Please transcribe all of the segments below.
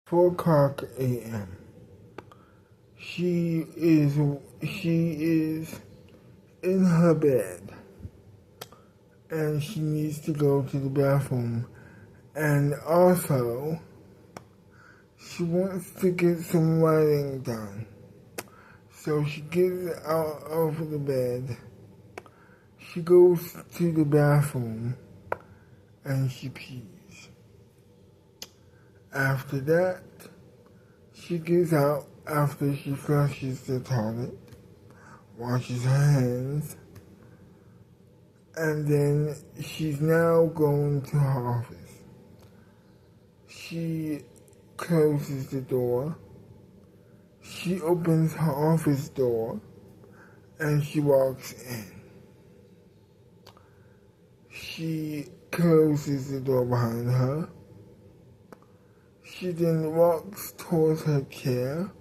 4 o'clock a.m. She is in her bed and she needs to go to the bathroom, and also she wants to get some writing done. So she gets out of the bed, she goes to the bathroom, and she pees. After that, she gets out after she flushes the toilet, washes her hands, and then she's now going to her office. She closes the door, she opens her office door, and she walks in. She closes the door behind her. She then walks towards her chair.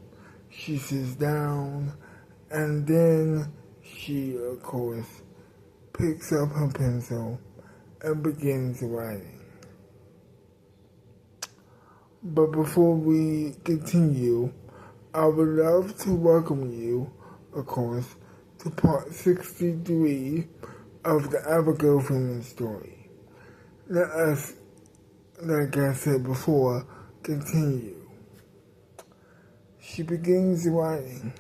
She sits down, and then she, of course, picks up her pencil and begins writing. But before we continue, I would love to welcome you, of course, to part 63 of the Abigail Freeman story. Let us, like I said before, continue. She begins writing.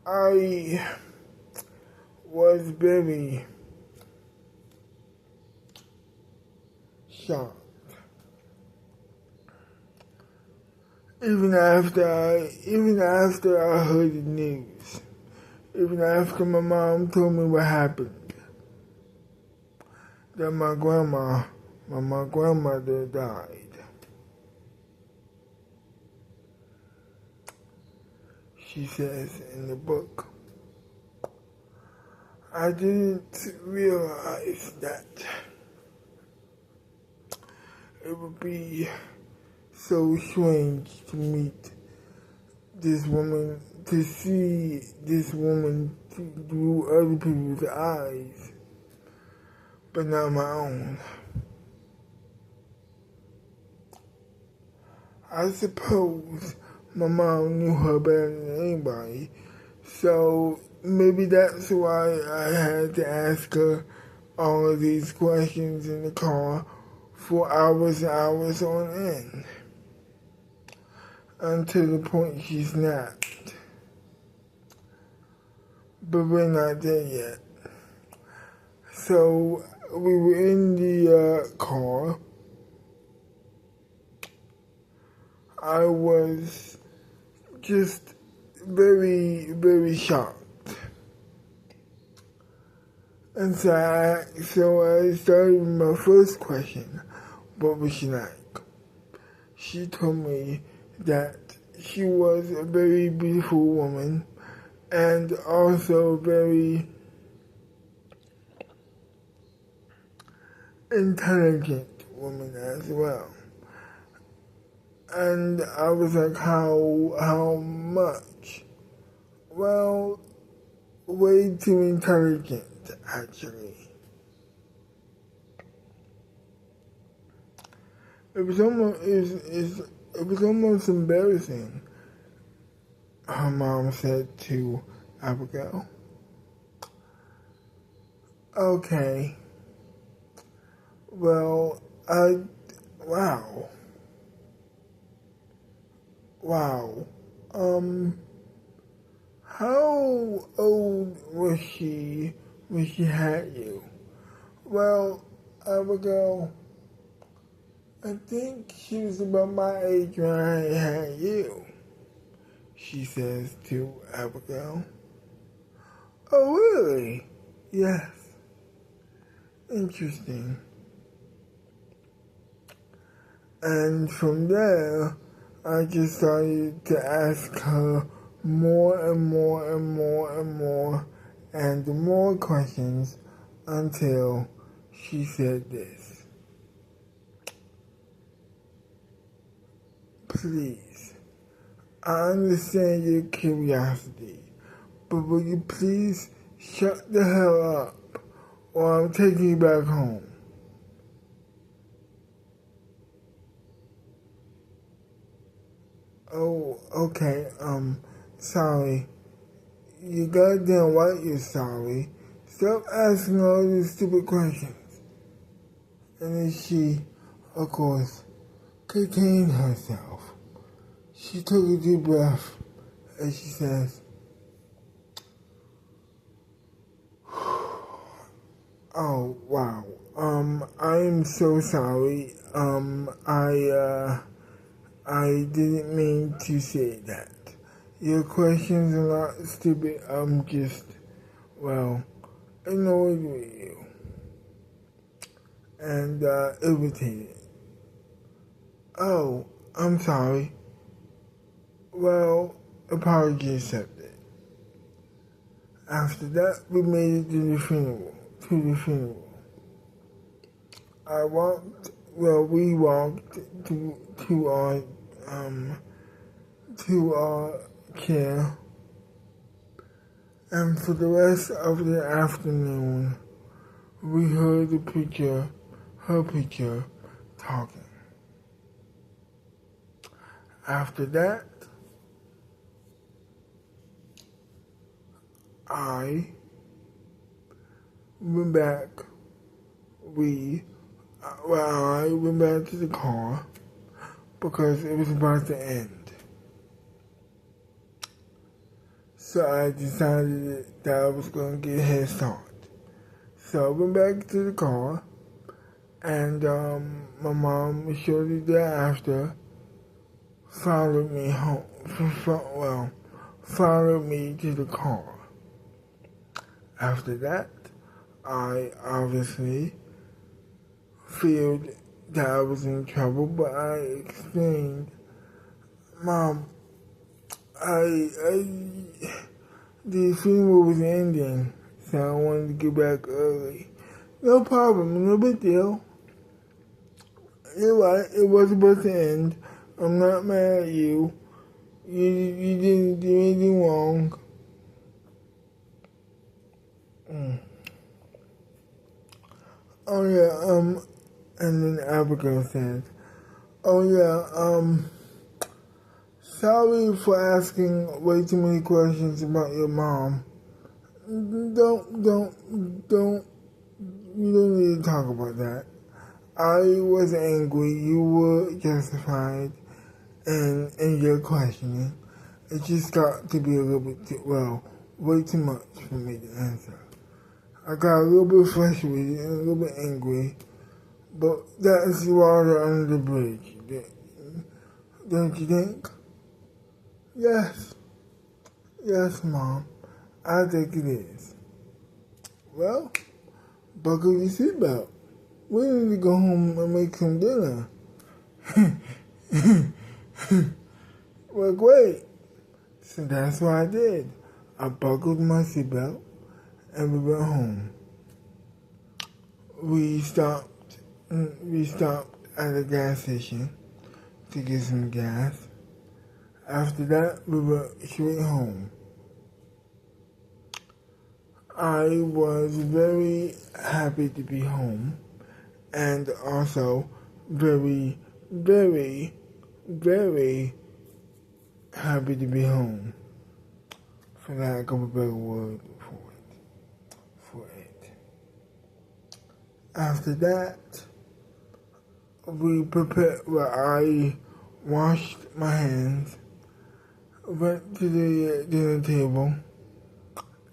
I was very shocked. Even after I heard the news, even after my mom told me what happened, that my grandmother died. She says in the book, I didn't realize that it would be so strange to meet this woman, to see this woman through other people's eyes, but not my own. I suppose my mom knew her better than anybody, so maybe that's why I had to ask her all of these questions in the car for hours and hours on end, until the point she snapped. But we're not there yet. So we were in the car. I was just very, very shocked. And so I started with my first question. What was she like? She told me that she was a very beautiful woman and also a very intelligent woman as well. And I was like, how much? Well, way too intelligent, actually. It was almost embarrassing, her mom said to Abigail. Okay. Well, wow. How old was she when she had you? Well, Abigail, I think she was about my age when I had you, she says to Abigail. Oh, really? Yes. Interesting. And from there, I just started to ask her more and more and more and more and more questions until she said this. Please, I understand your curiosity, but will you please shut the hell up or I'm taking you back home. Oh, okay, sorry. You goddamn right you're sorry. Stop asking all these stupid questions. And then she, of course, contained herself. She took a deep breath and she says, "Oh wow. I am so sorry. I didn't mean to say that. Your questions are not stupid. I'm just, well, annoyed with you and irritated. Oh, I'm sorry. Well, apology accepted. After that, we made it to the funeral. We walked to our chair, and for the rest of the afternoon, we heard her picture, talking. After that, I went back. I went back to the car because it was about to end. So I decided that I was going to get a head start. So I went back to the car, and my mom shortly thereafter followed me home. Followed me to the car. After that, I obviously feared that I was in trouble, but I explained, Mom, the funeral was ending, so I wanted to get back early. No problem, no big deal. You're right, it was supposed to end. I'm not mad at you. You didn't do anything wrong. Oh yeah, and then Abigail says, oh yeah, sorry for asking way too many questions about your mom. Don't, you don't need to talk about that. I was angry, you were justified in your questioning. It just got to be a little bit way too much for me to answer. I got a little bit frustrated and a little bit angry, but that is the water under the bridge. Don't you think? Yes. Yes, Mom. I think it is. Well, buckle your seatbelt. We need to go home and make some dinner. Well, great. So that's what I did. I buckled my seatbelt and we went home. We stopped at a gas station to get some gas. After that, we went straight home. I was very happy to be home and also very, very, very happy to be home, for lack of a better word for it. After that, I washed my hands, went to the dinner table,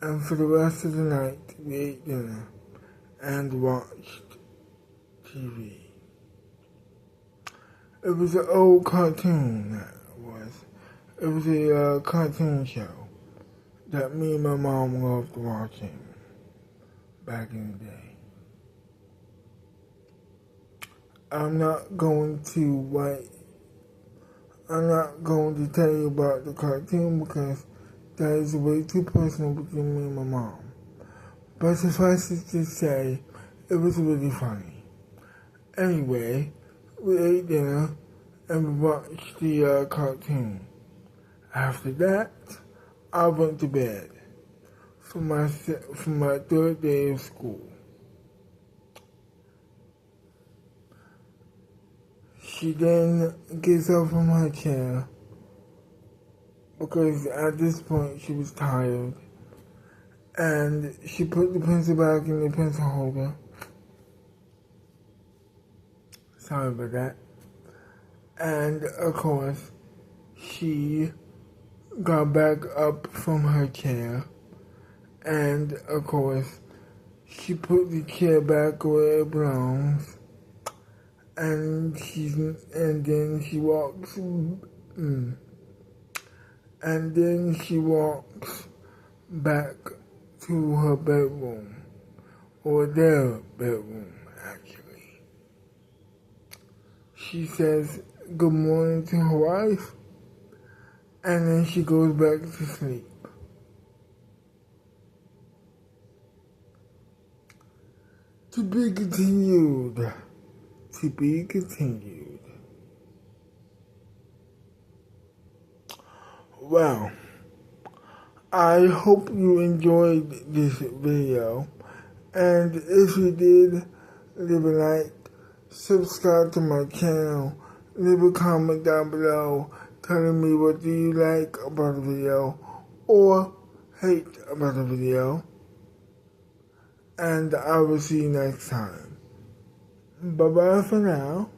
and for the rest of the night, we ate dinner and watched TV. It was an old cartoon, that was. It was a cartoon show that me and my mom loved watching back in the day. I'm not going to tell you about the cartoon because that is way too personal between me and my mom. But suffice it to say, it was really funny. Anyway, we ate dinner and we watched the cartoon. After that, I went to bed for my third day of school. She then gets up from her chair because at this point she was tired, and she put the pencil back in the pencil holder. Sorry about that. And of course, she got back up from her chair, and of course, she put the chair back where it belongs, and then she walks, and then she walks back to her bedroom, or their bedroom, actually. She says good morning to her wife, and then she goes back to sleep. To be continued. To be continued. Well, I hope you enjoyed this video, and if you did, leave a like, subscribe to my channel, leave a comment down below telling me what do you like about the video or hate about the video, and I will see you next time. Bye bye for now.